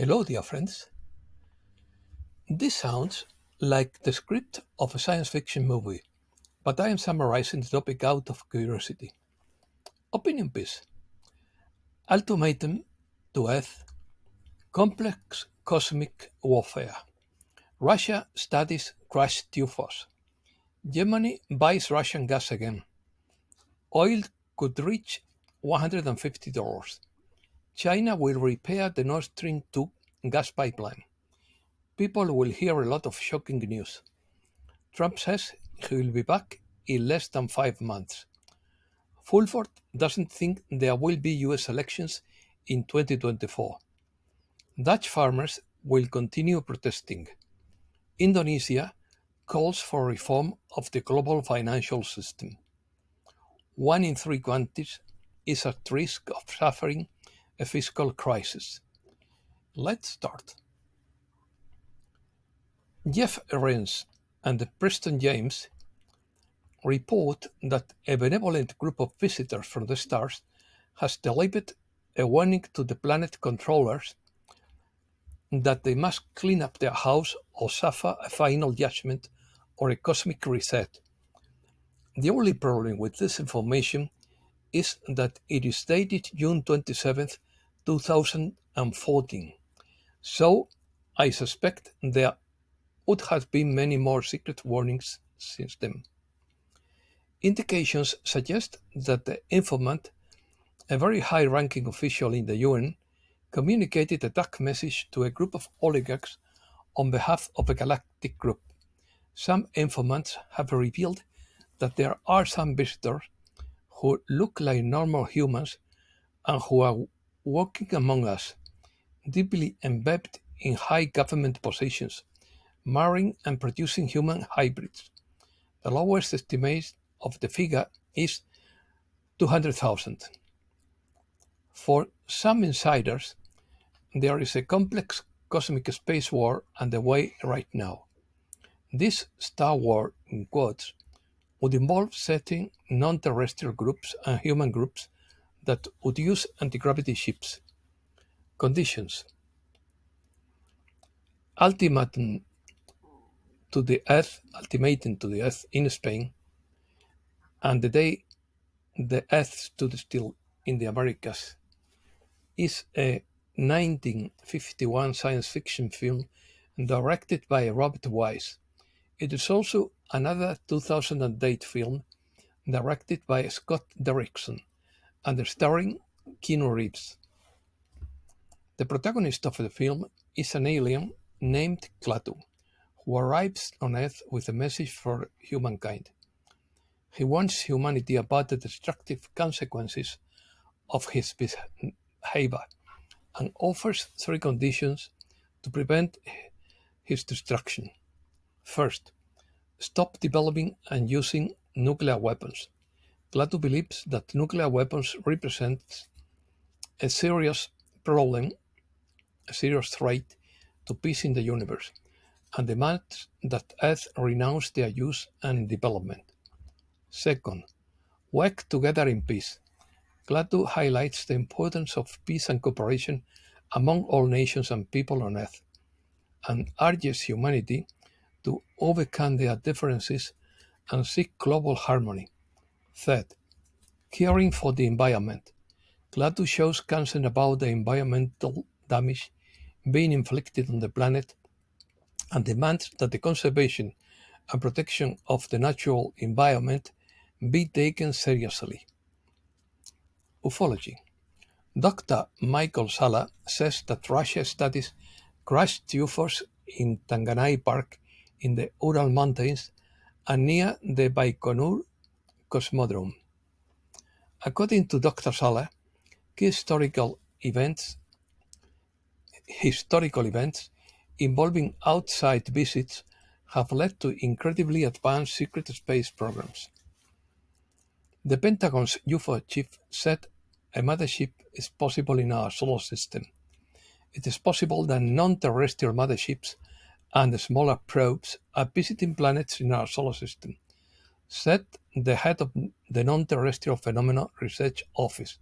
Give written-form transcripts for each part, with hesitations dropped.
Hello, dear friends. This sounds like the script of a science fiction movie, but I am summarizing the topic out of curiosity. Opinion piece. Ultimatum to Earth. Complex cosmic warfare. Russia studies crashed UFOs. Germany buys Russian gas again. Oil could reach $150. China will repair the Nord Stream 2 gas pipeline. People will hear a lot of shocking news. Trump says he will be back in less than 5 months. Fulford doesn't think there will be US elections in 2024. Dutch farmers will continue protesting. Indonesia calls for reform of the global financial system. 1 in 3 countries is at risk of suffering a fiscal crisis. Let's start. Jeff Renz and Preston James report that a benevolent group of visitors from the stars has delivered a warning to the planet controllers that they must clean up their house or suffer a final judgment or a cosmic reset. The only problem with this information is that it is dated June 27th, 2014. So I suspect there would have been many more secret warnings since then. Indications suggest that the informant, a very high-ranking official in the UN, communicated a dark message to a group of oligarchs on behalf of a galactic group. Some informants have revealed that there are some visitors who look like normal humans and who are walking among us, deeply embedded in high government positions, marrying and producing human hybrids. The lowest estimate of the figure is 200,000. For some insiders, there is a complex cosmic space war underway right now. This Star War, in quotes, would involve setting non-terrestrial groups and human groups that would use anti-gravity ships. Conditions: ultimatum ultimatum to the Earth in Spain, and the day the Earth stood still in the Americas, is a 1951 science fiction film directed by Robert Wise. It is also another 2008 film directed by Scott Derrickson and starring Keanu Reeves. The protagonist of the film is an alien named Klaatu, who arrives on Earth with a message for humankind. He warns humanity about the destructive consequences of his behavior and offers 3 conditions to prevent his destruction. First, stop developing and using nuclear weapons. Klaatu believes that nuclear weapons represent a serious problem, a serious threat to peace in the universe, and demands that Earth renounce their use and development. Second, work together in peace. Klaatu highlights the importance of peace and cooperation among all nations and people on Earth, and urges humanity to overcome their differences and seek global harmony. Third, caring for the environment. Klaatu shows concern about the environmental damage being inflicted on the planet and demands that the conservation and protection of the natural environment be taken seriously. Ufology. Dr. Michael Sala says that Russia studies crashed UFOs in Tanganai Park in the Ural Mountains and near the Baikonur Cosmodrome. According to Dr. Sala, key historical events involving outside visits have led to incredibly advanced secret space programs. The Pentagon's UFO chief said a mothership is possible in our solar system. It is possible that non-terrestrial motherships and smaller probes are visiting planets in our solar system, said the head of the Non-Terrestrial Phenomena Research Office,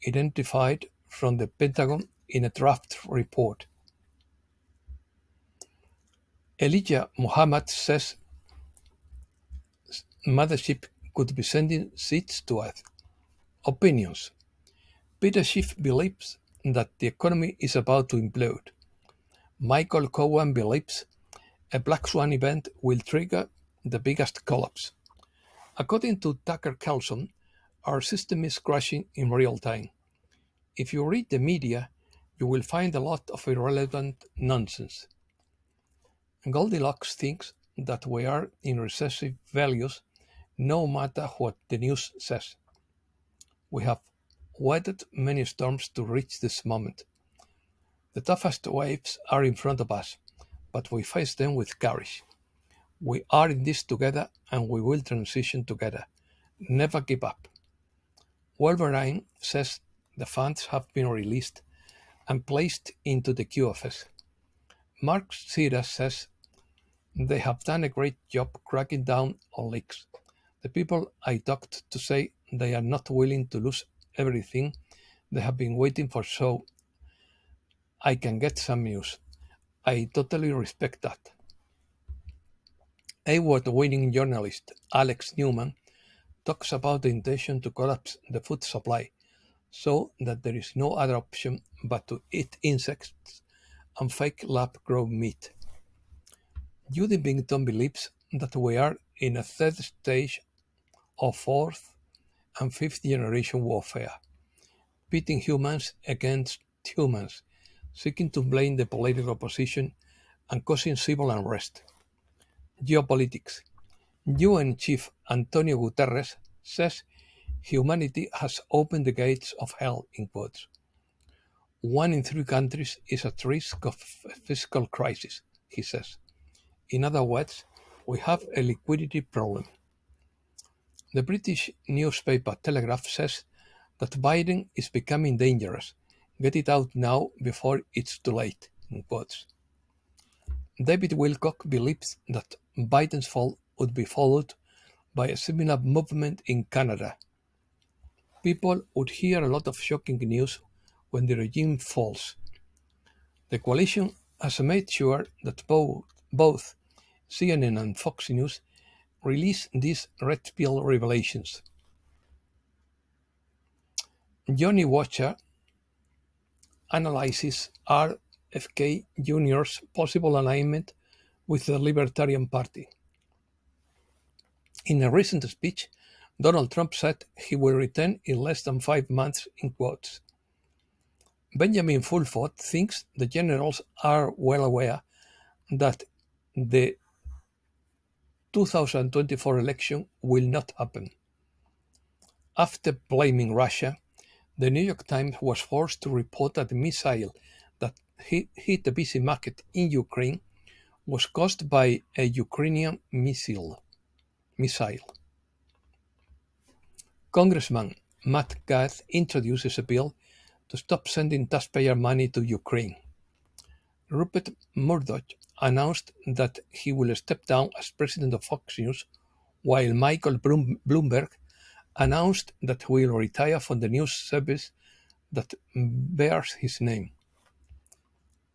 identified from the Pentagon in a draft report. Elijah Muhammad says Mothership could be sending seeds to Earth. Opinions. Peter Schiff believes that the economy is about to implode. Michael Cowan believes a black swan event will trigger the biggest collapse. According to Tucker Carlson, our system is crashing in real time. If you read the media, you will find a lot of irrelevant nonsense. Goldilocks thinks that we are in recessive values no matter what the news says. We have weathered many storms to reach this moment. The toughest waves are in front of us, but we face them with courage. We are in this together and we will transition together. Never give up. Wolverine says the funds have been released and placed into the QFS. Mark Sira says they have done a great job cracking down on leaks. The people I talked to say they are not willing to lose everything they have been waiting for so I can get some news. I totally respect that. Award-winning journalist Alex Newman talks about the intention to collapse the food supply so that there is no other option but to eat insects and fake lab-grown meat. Judy Bington believes that we are in a third stage of fourth and fifth generation warfare, pitting humans against humans, seeking to blame the political opposition and causing civil unrest. Geopolitics. UN Chief Antonio Guterres says humanity has opened the gates of hell in quotes. 1 in 3 countries is at risk of a fiscal crisis, he says. In other words, we have a liquidity problem. The British newspaper Telegraph says that Biden is becoming dangerous. Get it out now before it's too late, in quotes. David Wilcock believes that Biden's fall would be followed by a similar movement in Canada. People would hear a lot of shocking news when the regime falls. The coalition has made sure that both CNN and Fox News release these red pill revelations. Johnny Watcher analyzes RFK Jr.'s possible alignment with the Libertarian Party. In a recent speech, Donald Trump said he will return in less than 5 months, in quotes. Benjamin Fulford thinks the generals are well aware that the 2024 election will not happen. After blaming Russia, the New York Times was forced to report that the missile that hit a busy market in Ukraine was caused by a Ukrainian missile. Congressman Matt Gaetz introduces a bill to stop sending taxpayer money to Ukraine. Rupert Murdoch announced that he will step down as president of Fox News, while Michael Bloomberg announced that he will retire from the news service that bears his name.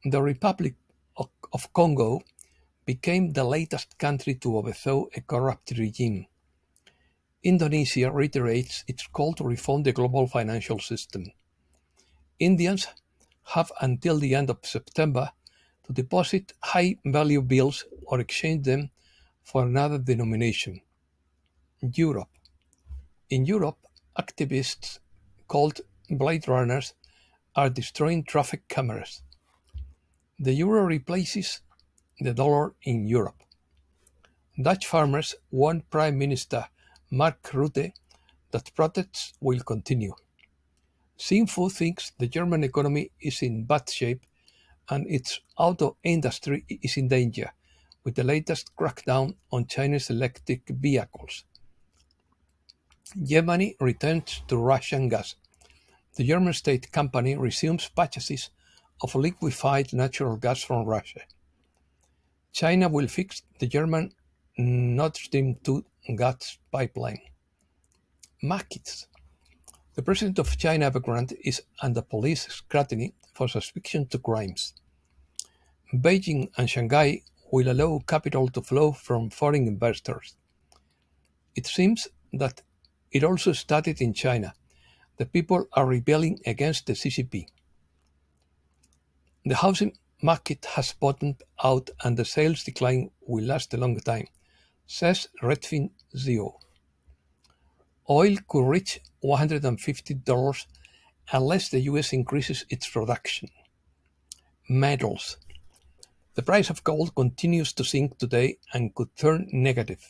The Republic of Congo became the latest country to overthrow a corrupt regime. Indonesia reiterates its call to reform the global financial system. Indians have until the end of September to deposit high-value bills or exchange them for another denomination. Europe. In Europe, activists called Blade Runners are destroying traffic cameras. The euro replaces the dollar in Europe. Dutch farmers warn Prime Minister Mark Rutte that protests will continue. Sinfu thinks the German economy is in bad shape and its auto industry is in danger, with the latest crackdown on Chinese electric vehicles. Germany returns to Russian gas. The German state company resumes purchases of liquefied natural gas from Russia. China will fix the German Nord Stream 2 gas pipeline. Markets. The president of China Evergrande is under police scrutiny for suspicion to crimes. Beijing and Shanghai will allow capital to flow from foreign investors. It seems that it also started in China. The people are rebelling against the CCP. The housing market has bottomed out and the sales decline will last a long time, says Redfin CEO. Oil could reach $150 unless the US increases its production. Metals. The price of gold continues to sink today and could turn negative.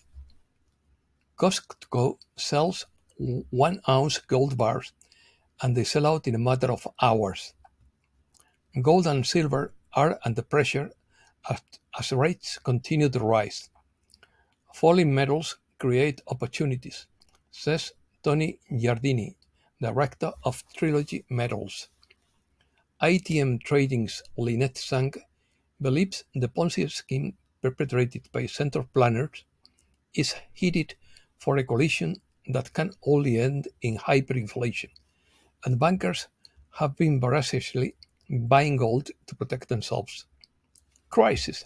Costco sells 1-ounce gold bars and they sell out in a matter of hours. Gold and silver are under pressure as rates continue to rise. Falling metals create opportunities, says Tony Giardini, director of Trilogy Metals. ITM Trading's Lynette Sang believes the Ponzi scheme perpetrated by central planners is headed for a collision that can only end in hyperinflation, and bankers have been voraciously buying gold to protect themselves. Crisis.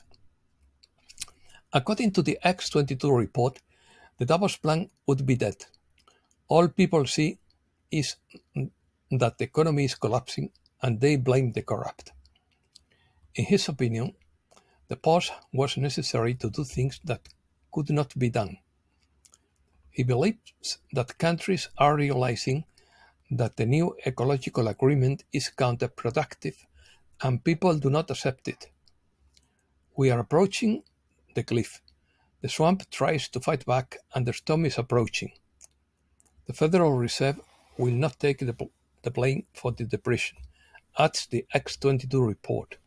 According to the X-22 report, the Davos plan would be dead. All people see is that the economy is collapsing and they blame the corrupt. In his opinion, the pause was necessary to do things that could not be done. He believes that countries are realizing that the new ecological agreement is counterproductive and people do not accept it. We are approaching the cliff. The swamp tries to fight back and the storm is approaching. The Federal Reserve will not take the blame for the depression, adds the X-22 report.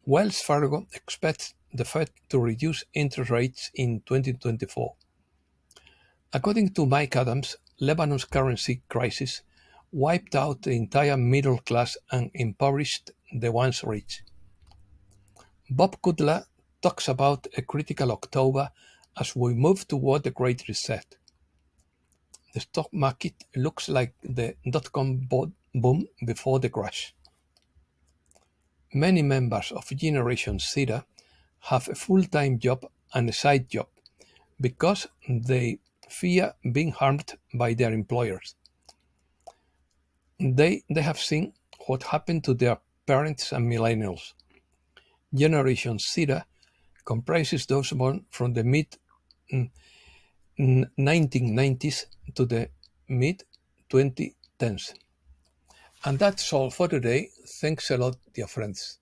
Wells Fargo expects the Fed to reduce interest rates in 2024. According to Mike Adams, Lebanon's currency crisis wiped out the entire middle class and impoverished the ones rich. Bob Kudla talks about a critical October as we move toward the Great Reset. The stock market looks like the dot-com boom before the crash. Many members of Generation Zeta have a full-time job and a side job because they fear being harmed by their employers. They have seen what happened to their parents and millennials. Generation Zeta comprises those born from the mid-1990s to the mid-2010s. And that's all for today. Thanks a lot, dear friends.